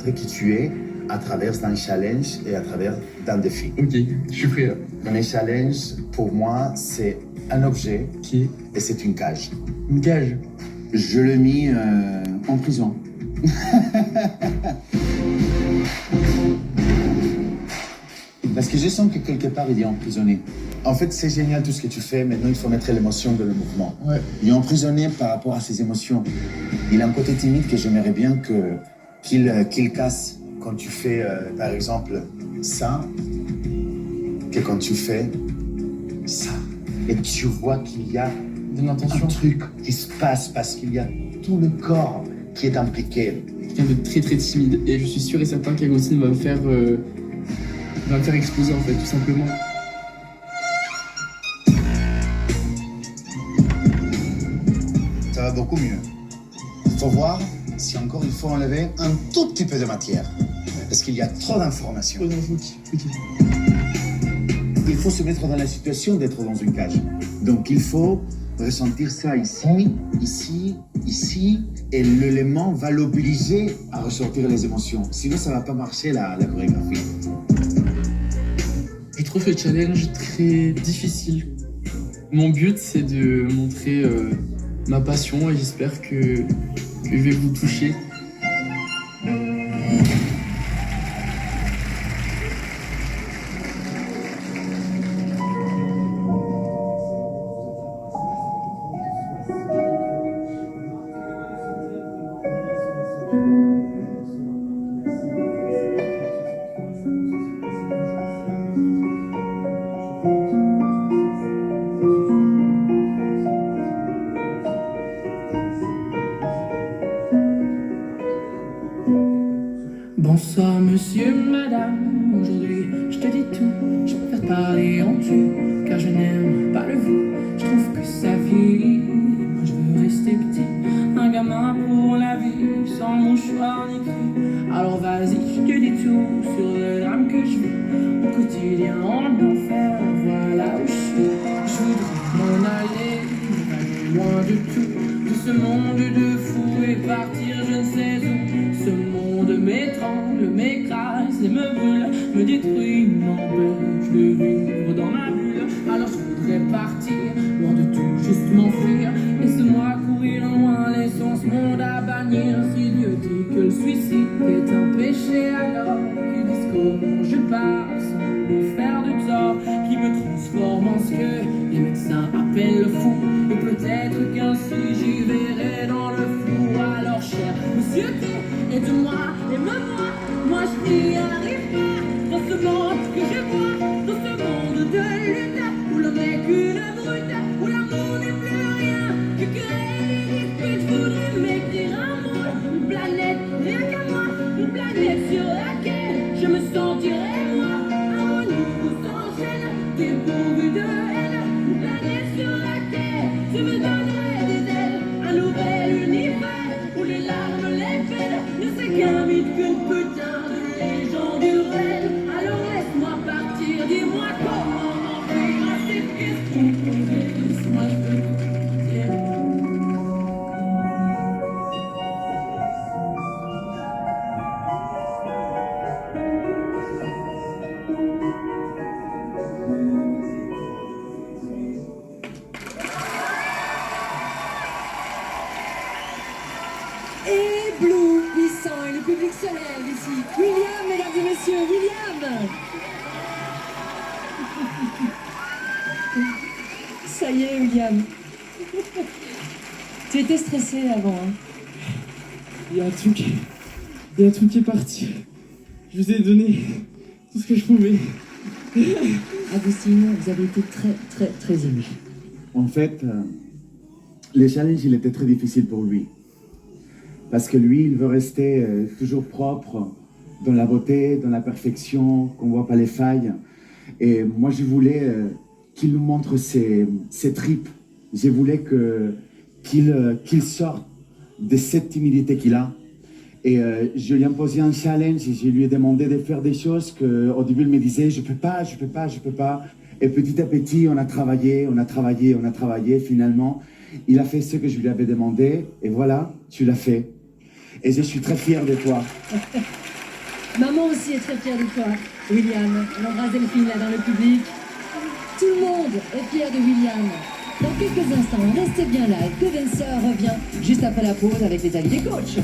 montrer qui tu es à travers d'un challenge et à travers d'un défi. Ok, je suis prêt là. Un challenge, pour moi, c'est un objet Ok. et c'est une cage. Une cage. Je l'ai mis en prison. Parce que je sens que quelque part, il est emprisonné. En fait, c'est génial tout ce que tu fais. Maintenant, il faut mettre l'émotion dans le mouvement. Ouais. Il est emprisonné par rapport à ses émotions. Il a un côté timide que j'aimerais bien qu'il casse quand tu fais, par exemple, ça, que quand tu fais ça. Et tu vois qu'il y a D'une intention. un truc qui se passe parce qu'il y a tout le corps qui est impliqué. Quelqu'un de très très timide. Et je suis sûr et certain qu'Agostine va me faire exploser en fait, tout simplement. Ça va beaucoup mieux. Il faut voir si encore il faut enlever un tout petit peu de matière. Parce qu'il y a trop d'informations. Ok. Il faut se mettre dans la situation d'être dans une cage. Donc il faut ressentir ça ici, ici, ici, et l'élément va l'obliger à ressortir les émotions. Sinon, ça va pas marcher la chorégraphie. Je trouve ce challenge très difficile. Mon but, c'est de montrer ma passion et j'espère que je vais vous toucher. Bonsoir monsieur, madame, aujourd'hui je te dis tout, je préfère parler en tu, car je n'aime pas le vous, je trouve que ça vieillit, moi je veux rester petit, un gamin pour la vie, sans mouchoir ni cri, alors vas-y je te dis tout, sur le drame que je vis, au quotidien en enfer, voilà où je suis, je voudrais m'en aller loin de tout, de ce monde de fou et partir je ne sais où, ce monde m'étrangle, m'écrase et me brûle, me détruit, m'empêche de vivre dans ma bulle. Alors je voudrais partir, loin de tout, juste m'enfuir. Laisse-moi courir loin, laissons ce monde à bannir. Si Dieu dit que le suicide est un péché, alors qu'ils disent comment je pars sans lui faire de tort, qui me transforme en ce que les médecins appellent le fou. Et peut-être qu'ainsi j'y verrai dans le flou. Alors cher monsieur T, aide-moi, aime-moi, moi je n'y arrive pas. Dans ce monde que je vois, dans ce monde de lutte, où l'homme n'est qu'une brute, où l'amour n'est plus rien, que créer des disputes, je voudrais m'écrire un mot, une planète, rien qu'à moi, une planète sur laquelle je me sentirai moi, harmonie où s'enchaîne, dépourvu de haine, une planète sur laquelle je me donnerai des ailes, un nouvel univers, où les larmes, les peines, ne c'est qu'un mythe, qu'une putain de légende urbaine. Alors laisse-moi partir, dis-moi comment m'enfuir à cette question posée. Laisse-moi, je peux tout dire. Éblouissant et le public se lève ici. William, mesdames et messieurs, William. Ça y est, William. Tu étais stressé avant, hein? Il y a un truc qui est parti. Je vous ai donné tout ce que je pouvais. Agostine, vous avez été très ému. En fait, le challenge, il était très difficile pour lui. Parce que lui, il veut rester toujours propre, dans la beauté, dans la perfection, qu'on ne voit pas les failles. Et moi, je voulais qu'il nous montre ses tripes. Je voulais qu'il sorte de cette timidité qu'il a. Et je lui ai imposé un challenge et je lui ai demandé de faire des choses qu'au début, il me disait « je peux pas ». Et petit à petit, on a travaillé. Finalement, il a fait ce que je lui avais demandé. Et voilà, tu l'as fait. Et je suis très fier de toi. Maman aussi est très fière de toi, William. On embrasse Delphine là dans le public. Tout le monde est fier de William. Dans quelques instants, restez bien là. The Dancer revient juste après la pause avec les avis des coachs.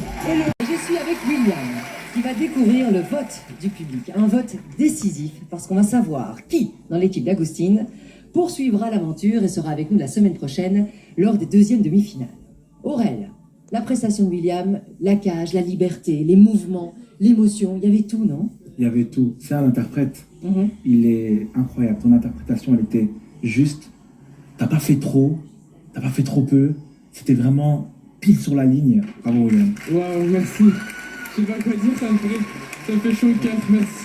Je suis avec William, qui va découvrir le vote du public. Un vote décisif, parce qu'on va savoir qui, dans l'équipe d'Agustine, poursuivra l'aventure et sera avec nous la semaine prochaine lors des deuxièmes demi-finales. Aurel, la prestation de William, la cage, la liberté, les mouvements, l'émotion, il y avait tout, non? Il y avait tout. C'est un interprète. Il est incroyable. Ton interprétation, elle était juste. T'as pas fait trop, t'as pas fait trop peu. C'était vraiment pile sur la ligne. Bravo, William. Waouh, merci. Je sais pas quoi dire, ça me fait chaud au cœur, merci.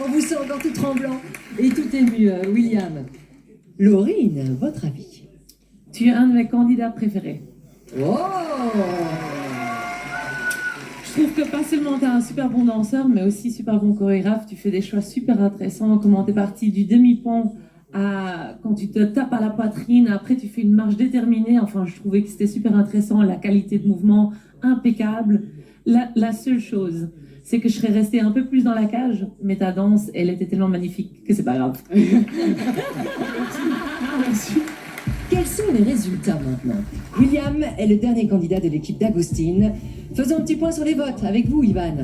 On vous sent encore tout tremblant et tout ému, William. Laurine, votre avis? Tu es un de mes candidats préférés. Oh! Je trouve que pas seulement tu es un super bon danseur, mais aussi super bon chorégraphe. Tu fais des choix super intéressants. Comment tu es parti du demi-pont à quand tu te tapes à la poitrine. Après, tu fais une marche déterminée. Enfin, je trouvais que c'était super intéressant. La qualité de mouvement, impeccable. La seule chose, c'est que je serais restée un peu plus dans la cage, mais ta danse, elle était tellement magnifique que c'est pas grave. Merci. Quels sont les résultats maintenant? William est le dernier candidat de l'équipe d'Agustine. Faisons un petit point sur les votes avec vous, Ivan.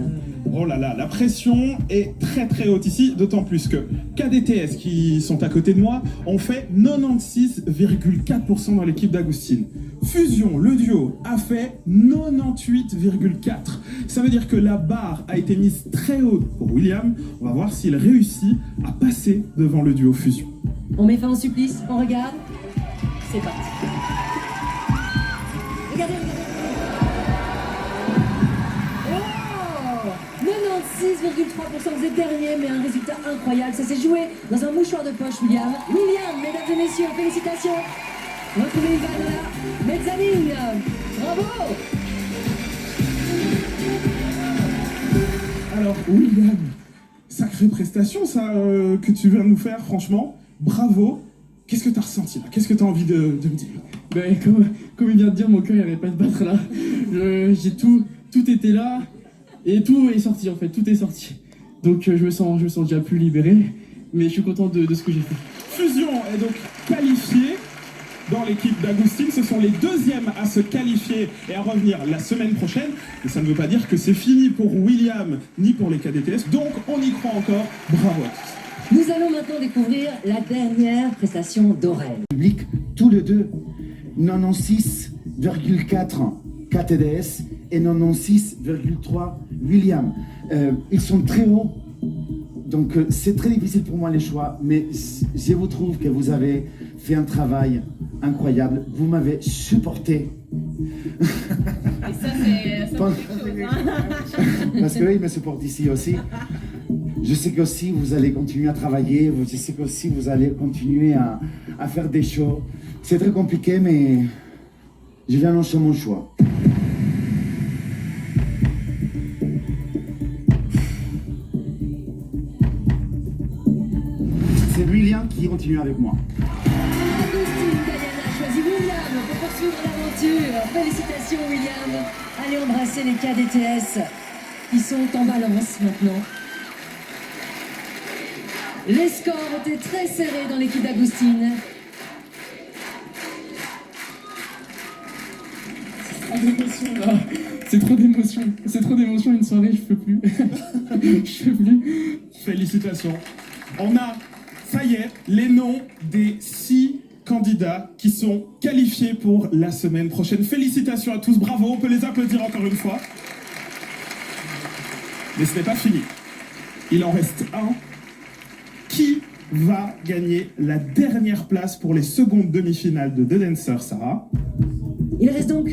Oh là là, la pression est très très haute ici, d'autant plus que KDTS, qui sont à côté de moi, ont fait 96,4% dans l'équipe d'Agustine. Fusion, le duo, a fait 98,4%. Ça veut dire que la barre a été mise très haute pour William. On va voir s'il réussit à passer devant le duo Fusion. On met fin au supplice, on regarde. C'est parti. Regardez, regardez. Oh, 96,3%, vous êtes dernier, mais un résultat incroyable. Ça s'est joué dans un mouchoir de poche, William. William, mesdames et messieurs, félicitations. Retrouvez Ivan là. Mezzanine, bravo. Alors William, sacrée prestation ça que tu viens de nous faire, franchement, bravo. Qu'est-ce que tu as ressenti là? Qu'est-ce que tu as envie de me dire? Ben, comme il vient de dire, mon cœur il avait pas de battre là. J'ai tout était là et tout est sorti en fait, tout est sorti. Donc je me sens déjà plus libéré, mais je suis content de ce que j'ai fait. Fusion est donc qualifiée dans l'équipe d'Agustine. Ce sont les deuxièmes à se qualifier et à revenir la semaine prochaine. Et ça ne veut pas dire que c'est fini pour William ni pour les KDTS. Donc on y croit encore. Bravo à tous. Nous allons maintenant découvrir la dernière prestation d'Aurel. Public, tous les deux, 96,4 KTDS et 96,3 William. Ils sont très hauts, donc c'est très difficile pour moi les choix, mais je vous trouve que vous avez fait un travail incroyable. Vous m'avez supporté. Et ça, c'est quelque chose, hein. Parce que là, ils me supportent ici aussi. Je sais qu'aussi vous allez continuer à travailler, je sais qu'aussi vous allez continuer à faire des shows. C'est très compliqué, mais je vais annoncer mon choix. C'est William qui continue avec moi. Agustine Diana a choisi William pour poursuivre l'aventure. Félicitations William. Allez embrasser les KDTS qui sont en balance maintenant. Les scores étaient très serrés dans l'équipe d'Agustine. C'est trop d'émotions une soirée, je peux plus. Je peux plus. Félicitations. On a, ça y est, les noms des 6 candidats qui sont qualifiés pour la semaine prochaine. Félicitations à tous, bravo, on peut les applaudir encore une fois. Mais ce n'est pas fini. Il en reste un. Qui va gagner la dernière place pour les secondes demi-finales de The Dancer, Sarah? Il reste donc